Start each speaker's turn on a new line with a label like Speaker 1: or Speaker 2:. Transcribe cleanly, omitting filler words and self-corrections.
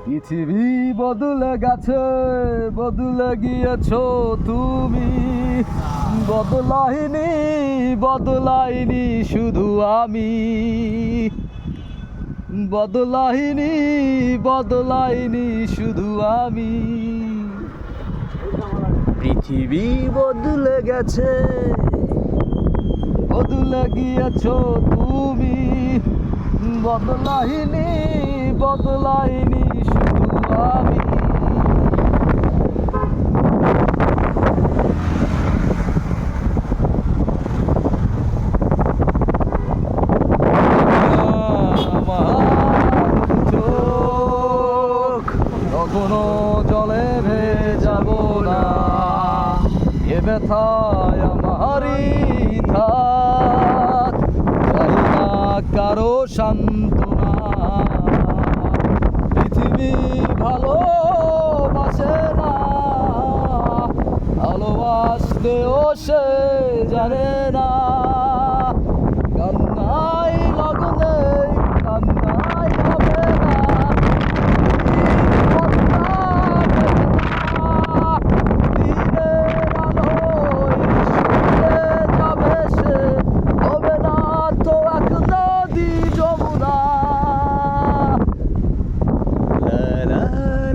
Speaker 1: পৃথিবী বদলে গেছে, বদলে গিয়েছো তুমি। বদলাইনি, বদলাইনি শুধু আমি। বদলাইনি, বদলাইনি শুধু আমি। পৃথিবী বদলে গেছে, বদলে গিয়েছো তুমি। বদলাইনি, বদলাইনি শুধু আমি। আমার চোখ কখনো জলে ভেজাব না, এ ব্যথায় আমারই থাক। চাই না কারো সান্ত্বনা, পৃথিবী ভালোবাসে না, ভালোবাসতেও সে জানে না।